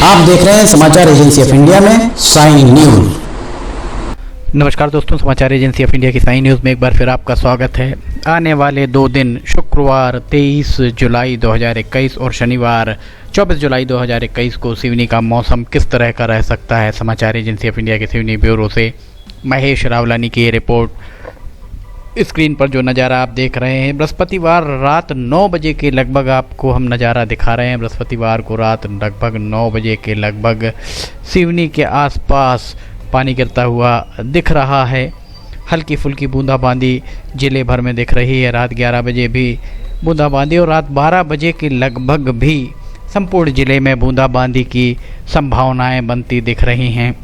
आप देख रहे हैं समाचार एजेंसी ऑफ इंडिया में साइन न्यूज। नमस्कार दोस्तों, समाचार एजेंसी ऑफ इंडिया की साइन न्यूज़ में एक बार फिर आपका स्वागत है। आने वाले 2 दिन शुक्रवार 23 जुलाई 2021 और शनिवार 24 जुलाई 2021 को सिवनी का मौसम किस तरह का रह सकता है। समाचार एजेंसी ऑफ इंडिया के सिवनी ब्यूरो से महेश रावलानी की ये रिपोर्ट। स्क्रीन पर जो नज़ारा आप देख रहे हैं, बृहस्पतिवार रात 9 बजे के लगभग आपको हम नज़ारा दिखा रहे हैं। बृहस्पतिवार को रात लगभग 9 बजे के लगभग सिवनी के आसपास पानी गिरता हुआ दिख रहा है। हल्की फुल्की बूंदाबांदी ज़िले भर में दिख रही है। रात 11 बजे भी बूंदाबांदी और रात 12 बजे के लगभग भी संपूर्ण ज़िले में बूंदाबांदी की संभावनाएं बनती दिख रही हैं।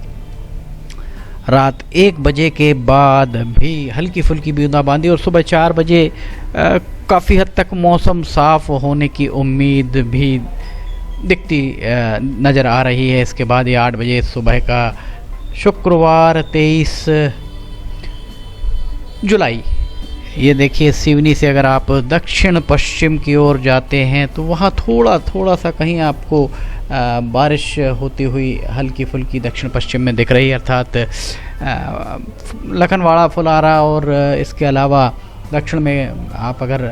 रात 1 बजे के बाद भी हल्की फुल्की बूंदाबांदी और सुबह 4 बजे काफ़ी हद तक मौसम साफ़ होने की उम्मीद भी दिखती नज़र आ रही है। इसके बाद ये 8 बजे सुबह का शुक्रवार 23 जुलाई, ये देखिए सिवनी से अगर आप दक्षिण पश्चिम की ओर जाते हैं तो वहाँ थोड़ा सा कहीं आपको बारिश होती हुई हल्की फुल्की दक्षिण पश्चिम में दिख रही है, अर्थात लखनवाड़ा फुलारा और इसके अलावा दक्षिण में आप अगर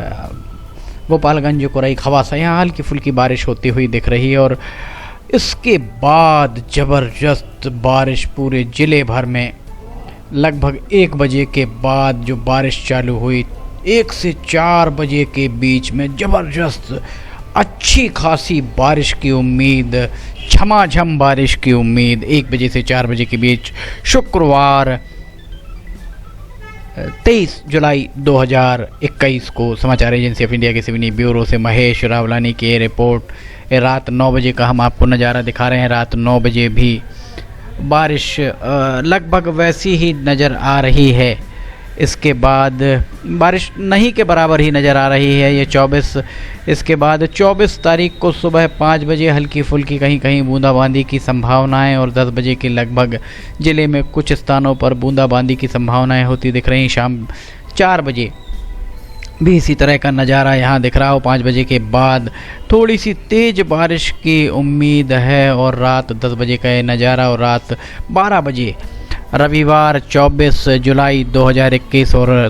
गोपालगंज कोरई खवासा, यहाँ हल्की फुल्की बारिश होती हुई दिख रही है। और इसके बाद ज़बरदस्त बारिश पूरे ज़िले भर में लगभग 1 बजे के बाद जो बारिश चालू हुई, 1 से 4 बजे के बीच में ज़बरदस्त अच्छी खासी बारिश की उम्मीद, झमाझम बारिश की उम्मीद 1 बजे से 4 बजे के बीच शुक्रवार 23 जुलाई 2021 को। समाचार एजेंसी ऑफ इंडिया के सिवनी ब्यूरो से महेश रावलानी की रिपोर्ट। रात 9 बजे का हम आपको नज़ारा दिखा रहे हैं। रात 9 बजे भी बारिश लगभग वैसी ही नज़र आ रही है। इसके बाद बारिश नहीं के बराबर ही नज़र आ रही है ये 24। इसके बाद 24 तारीख को सुबह 5 बजे हल्की फुल्की कहीं कहीं बूंदाबांदी की संभावनाएं और 10 बजे के लगभग ज़िले में कुछ स्थानों पर बूंदाबांदी की संभावनाएं होती दिख रही। शाम 4 बजे भी इसी तरह का नज़ारा यहाँ दिख रहा हो। 5 बजे के बाद थोड़ी सी तेज़ बारिश की उम्मीद है और रात 10 बजे का ये नज़ारा। और रात 12 बजे रविवार 24 जुलाई 2021 और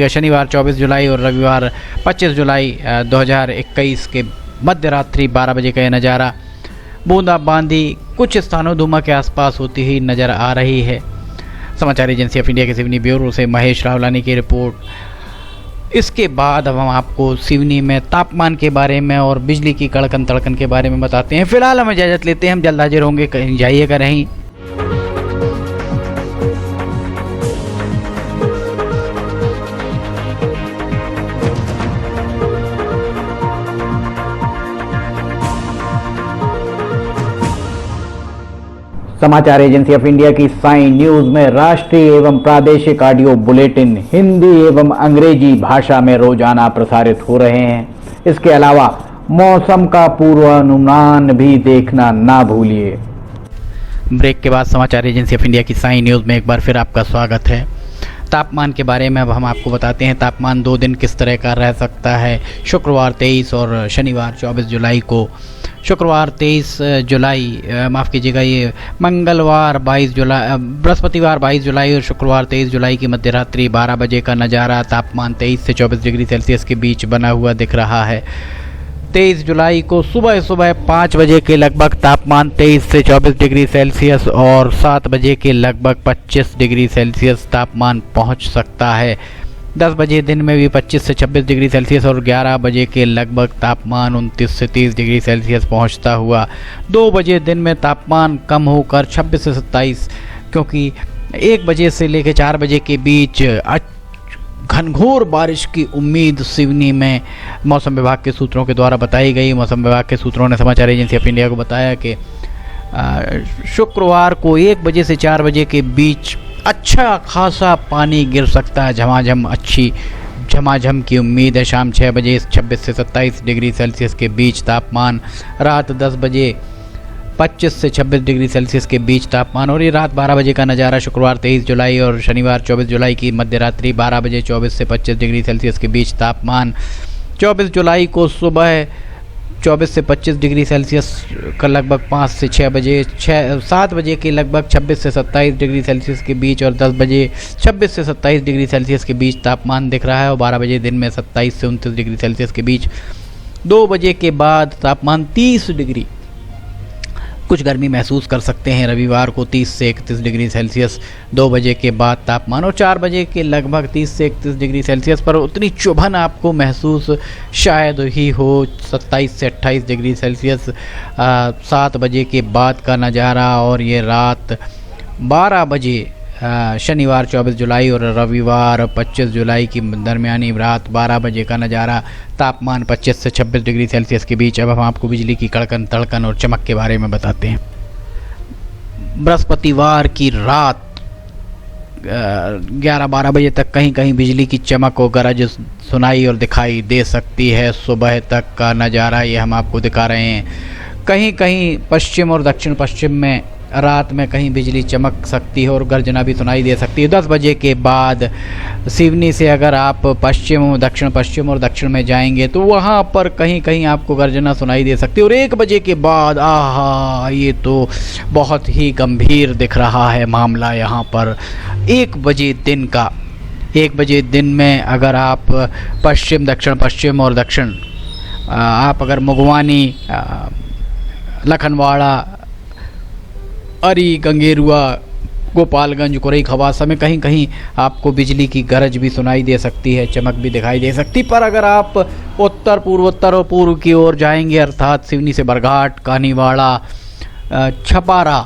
शनिवार 24 जुलाई और रविवार 25 जुलाई 2021 के मध्य रात्रि 12 बजे का ये नज़ारा। बूंदाबांदी कुछ स्थानों धुमा के आसपास होती ही नज़र आ रही है। समाचार एजेंसी ऑफ इंडिया के सिवनी ब्यूरो से महेश रावलानी की रिपोर्ट। इसके बाद अब हम आपको सिवनी में तापमान के बारे में और बिजली की कड़कन तड़कन के बारे में बताते हैं। फिलहाल हम इजाज़त लेते हैं, हम जल्द हाजिर होंगे, कहीं जाइएगा नहीं। समाचार एजेंसी ऑफ इंडिया की साइन न्यूज में राष्ट्रीय एवं प्रादेशिक ऑडियो बुलेटिन हिंदी एवं अंग्रेजी भाषा में रोजाना प्रसारित हो रहे हैं। इसके अलावा मौसम का पूर्वानुमान भी देखना ना भूलिए। ब्रेक के बाद समाचार एजेंसी ऑफ इंडिया की साइन न्यूज़ में एक बार फिर आपका स्वागत है। तापमान के बारे में अब हम आपको बताते हैं। तापमान 2 दिन किस तरह का रह सकता है शुक्रवार 23 और शनिवार 24 जुलाई को। शुक्रवार 23 जुलाई माफ़ कीजिएगा, ये मंगलवार 22 जुलाई, बृहस्पतिवार 22 जुलाई और शुक्रवार 23 जुलाई की मध्य रात्रि 12 बजे का नज़ारा। तापमान 23 से 24 डिग्री सेल्सियस के बीच बना हुआ दिख रहा है। 23 जुलाई को सुबह 5 बजे के लगभग तापमान 23 से 24 डिग्री सेल्सियस और 7 बजे के लगभग 25 डिग्री सेल्सियस तापमान पहुंच सकता है। 10 बजे दिन में भी 25 से 26 डिग्री सेल्सियस और 11 बजे के लगभग तापमान 29 से 30 डिग्री सेल्सियस पहुंचता हुआ 2 बजे दिन में तापमान कम होकर 26 से 27, क्योंकि 1 बजे से लेकर 4 बजे के बीच घनघोर बारिश की उम्मीद सिवनी में मौसम विभाग के सूत्रों के द्वारा बताई गई। मौसम विभाग के सूत्रों ने समाचार एजेंसी ऑफ इंडिया को बताया कि शुक्रवार को 1 बजे से 4 बजे के बीच अच्छा खासा पानी गिर सकता है। झमाझम की उम्मीद है। शाम 6 बजे 26 से 27 डिग्री सेल्सियस के बीच तापमान। रात 10 बजे 25 से 26 डिग्री सेल्सियस के बीच तापमान। और ये रात 12 बजे का नज़ारा शुक्रवार 23 जुलाई और शनिवार 24 जुलाई की मध्य रात्रि 12 बजे 24 से 25 डिग्री सेल्सियस के बीच तापमान। 24 जुलाई को सुबह 24 से 25 डिग्री सेल्सियस का लगभग 5 से 6 बजे 7 बजे के लगभग 26 से 27 डिग्री सेल्सियस के बीच और 10 बजे 26 से 27 डिग्री सेल्सियस के बीच तापमान दिख रहा है और 12 बजे दिन में 27 से 29 डिग्री सेल्सियस के बीच। 2 बजे के बाद तापमान 30 डिग्री, कुछ गर्मी महसूस कर सकते हैं रविवार को 30 से 31 डिग्री सेल्सियस 2 बजे के बाद तापमान, और 4 बजे के लगभग 30 से 31 डिग्री सेल्सियस पर उतनी चुभन आपको महसूस शायद ही हो 27 से 28 डिग्री सेल्सियस 7 बजे के बाद का नज़ारा। और ये रात 12 बजे शनिवार 24 जुलाई और रविवार 25 जुलाई की दरमियानी रात 12 बजे का नज़ारा, तापमान 25 से 26 डिग्री सेल्सियस के बीच। अब हम आपको बिजली की कड़कन तड़कन और चमक के बारे में बताते हैं। बृहस्पतिवार की रात 11-12 बजे तक कहीं कहीं बिजली की चमक और गरज सुनाई और दिखाई दे सकती है। सुबह तक का नज़ारा ये हम आपको दिखा रहे हैं। कहीं कहीं पश्चिम और दक्षिण पश्चिम में रात में कहीं बिजली चमक सकती है और गर्जना भी सुनाई दे सकती है। 10 बजे के बाद सिवनी से अगर आप पश्चिम पश्चिम और दक्षिण में जाएंगे तो वहाँ पर कहीं कहीं आपको गर्जना सुनाई दे सकती है। और 1 बजे के बाद आहा, ये तो बहुत ही गंभीर दिख रहा है मामला यहाँ पर। 1 बजे दिन का 1 बजे दिन में अगर आप पश्चिम दक्षिण पश्चिम और दक्षिण आप अगर मुगवानी, लखनवाड़ा, अरी, गंगेरुआ, गोपालगंज, कुरई खवासा में कहीं कहीं आपको बिजली की गरज भी सुनाई दे सकती है, चमक भी दिखाई दे सकती। पर अगर आप उत्तर पूर्वोत्तर और पूर्व की ओर जाएंगे अर्थात सिवनी से बरघाट, कानीवाड़ा, छपारा,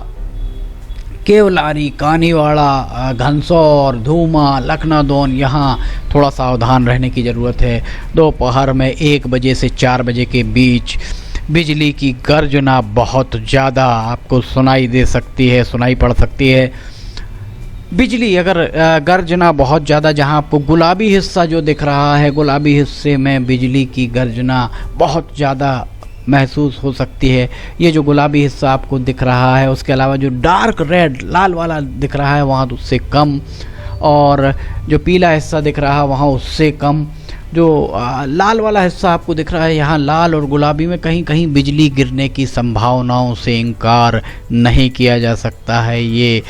केवलारी, कानीवाड़ा, घनसौर, धूमा, लखनादौन, यहाँ थोड़ा सावधान रहने की ज़रूरत है। दोपहर में 1 बजे से 4 बजे के बीच बिजली की गर्जना बहुत ज़्यादा आपको सुनाई दे सकती है, सुनाई पड़ सकती है। बिजली अगर गर्जना बहुत ज़्यादा, जहां आपको गुलाबी हिस्सा जो दिख रहा है, गुलाबी हिस्से में बिजली की गर्जना बहुत ज़्यादा महसूस हो सकती है। ये जो गुलाबी हिस्सा आपको दिख रहा है, उसके अलावा जो डार्क रेड लाल वाला दिख रहा है वहाँ तो उससे कम, और जो पीला हिस्सा दिख रहा है वहाँ उससे कम। जो लाल वाला हिस्सा आपको दिख रहा है, यहाँ लाल और गुलाबी में कहीं कहीं बिजली गिरने की संभावनाओं से इनकार नहीं किया जा सकता है। ये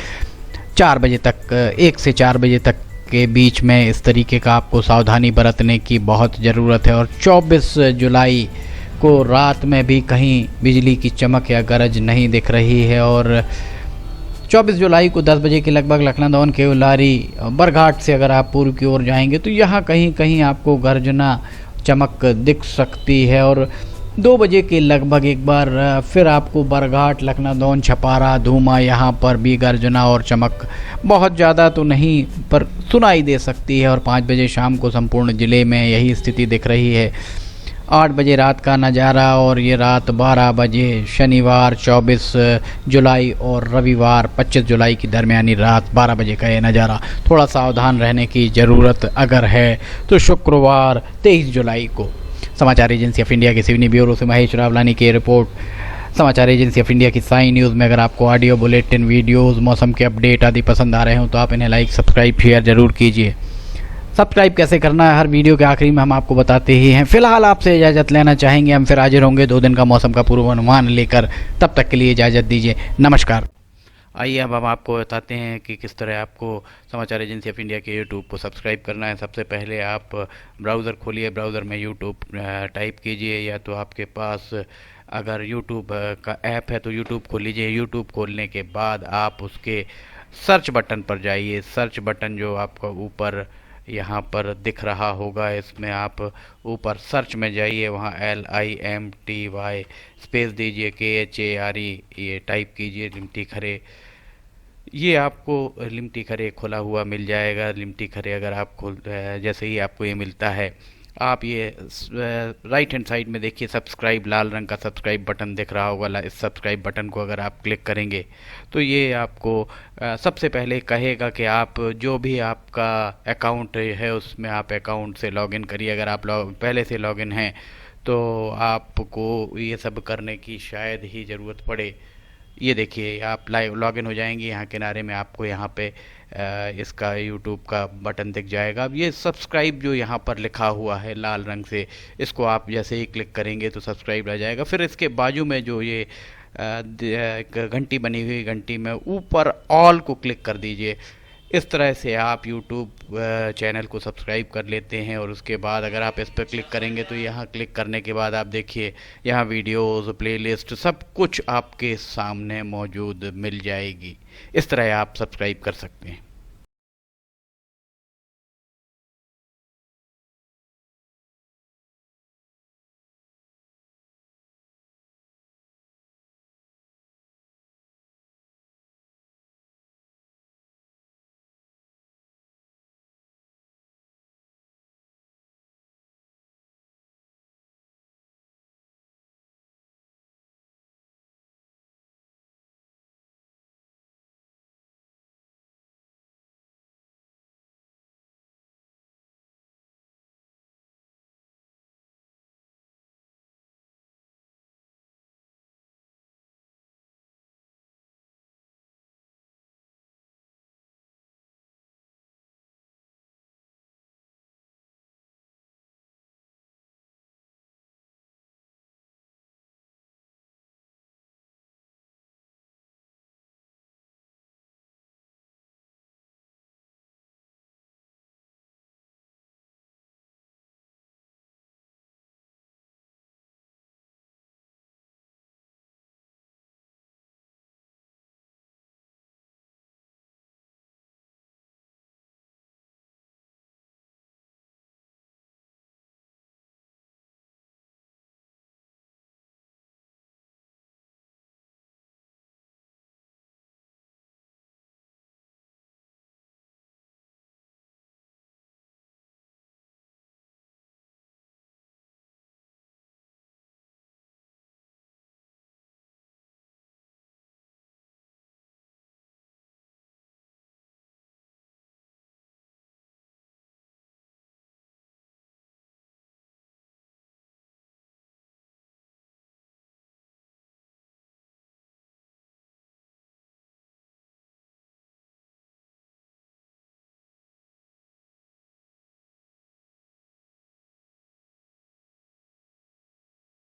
4 बजे तक, 1 से 4 बजे तक के बीच में इस तरीके का आपको सावधानी बरतने की बहुत ज़रूरत है। और 24 जुलाई को रात में भी कहीं बिजली की चमक या गरज नहीं दिख रही है। और 24 जुलाई को 10 बजे के लगभग लखनादौन, केवलारी, बरघाट से अगर आप पूर्व की ओर जाएंगे तो यहाँ कहीं कहीं आपको गर्जना चमक दिख सकती है। और 2 बजे के लगभग एक बार फिर आपको बरघाट, लखनादौन, छपारा, धूमा, यहाँ पर भी गर्जना और चमक बहुत ज़्यादा तो नहीं पर सुनाई दे सकती है। और 5 बजे शाम को संपूर्ण ज़िले में यही स्थिति दिख रही है। 8 बजे रात का नज़ारा, और ये रात 12 बजे शनिवार 24 जुलाई और रविवार 25 जुलाई की दरमियानी रात 12 बजे का ये नज़ारा। थोड़ा सावधान रहने की ज़रूरत अगर है तो शुक्रवार 23 जुलाई को। समाचार एजेंसी ऑफ इंडिया के सिवनी ब्यूरो से महेश रावलानी की रिपोर्ट। समाचार एजेंसी ऑफ इंडिया की साई न्यूज़ में अगर आपको ऑडियो बुलेटिन, वीडियोज़, मौसम के अपडेट आदि पसंद आ रहे हों तो आप इन्हें लाइक, सब्सक्राइब, शेयर ज़रूर कीजिए। सब्सक्राइब कैसे करना है हर वीडियो के आखिरी में हम आपको बताते ही हैं। फिलहाल आपसे इजाज़त लेना चाहेंगे, हम फिर हाजिर होंगे 2 दिन का मौसम का पूर्वानुमान लेकर। तब तक के लिए इजाज़त दीजिए, नमस्कार। आइए अब हम आपको बताते हैं कि किस तरह आपको समाचार एजेंसी ऑफ इंडिया के यूट्यूब को सब्सक्राइब करना है। सबसे पहले आप ब्राउज़र खोलिए, ब्राउज़र में यूट्यूब टाइप कीजिए, या तो आपके पास अगर यूट्यूब का ऐप है तो यूट्यूब खोल लीजिए। यूट्यूब खोलने के बाद आप उसके सर्च बटन पर जाइए। सर्च बटन जो आपको ऊपर यहाँ पर दिख रहा होगा, इसमें आप ऊपर सर्च में जाइए, वहाँ LIMTY स्पेस दीजिए, KHARE ये टाइप कीजिए, लिमटी खरे। ये आपको लिमटी खरे खुला हुआ मिल जाएगा। लिमटी खरे अगर आप जैसे ही आपको ये मिलता है, आप ये राइट हैंड साइड में देखिए सब्सक्राइब, लाल रंग का सब्सक्राइब बटन दिख रहा होगा। इस सब्सक्राइब बटन को अगर आप क्लिक करेंगे तो ये आपको सबसे पहले कहेगा कि आप जो भी आपका अकाउंट है उसमें आप अकाउंट से लॉगिन करिए। अगर आप पहले से लॉगिन हैं तो आपको ये सब करने की शायद ही ज़रूरत पड़े। ये देखिए आप लाइव लॉगिन हो जाएंगे, यहाँ किनारे में आपको यहाँ पे इसका यूट्यूब का बटन दिख जाएगा। अब ये सब्सक्राइब जो यहाँ पर लिखा हुआ है लाल रंग से, इसको आप जैसे ही क्लिक करेंगे तो सब्सक्राइब आ जाएगा। फिर इसके बाजू में जो ये एक घंटी बनी हुई, घंटी में ऊपर ऑल को क्लिक कर दीजिए। इस तरह से आप YouTube चैनल को सब्सक्राइब कर लेते हैं। और उसके बाद अगर आप इस पर क्लिक करेंगे तो यहाँ क्लिक करने के बाद आप देखिए यहाँ वीडियोस, प्लेलिस्ट सब कुछ आपके सामने मौजूद मिल जाएगी। इस तरह आप सब्सक्राइब कर सकते हैं।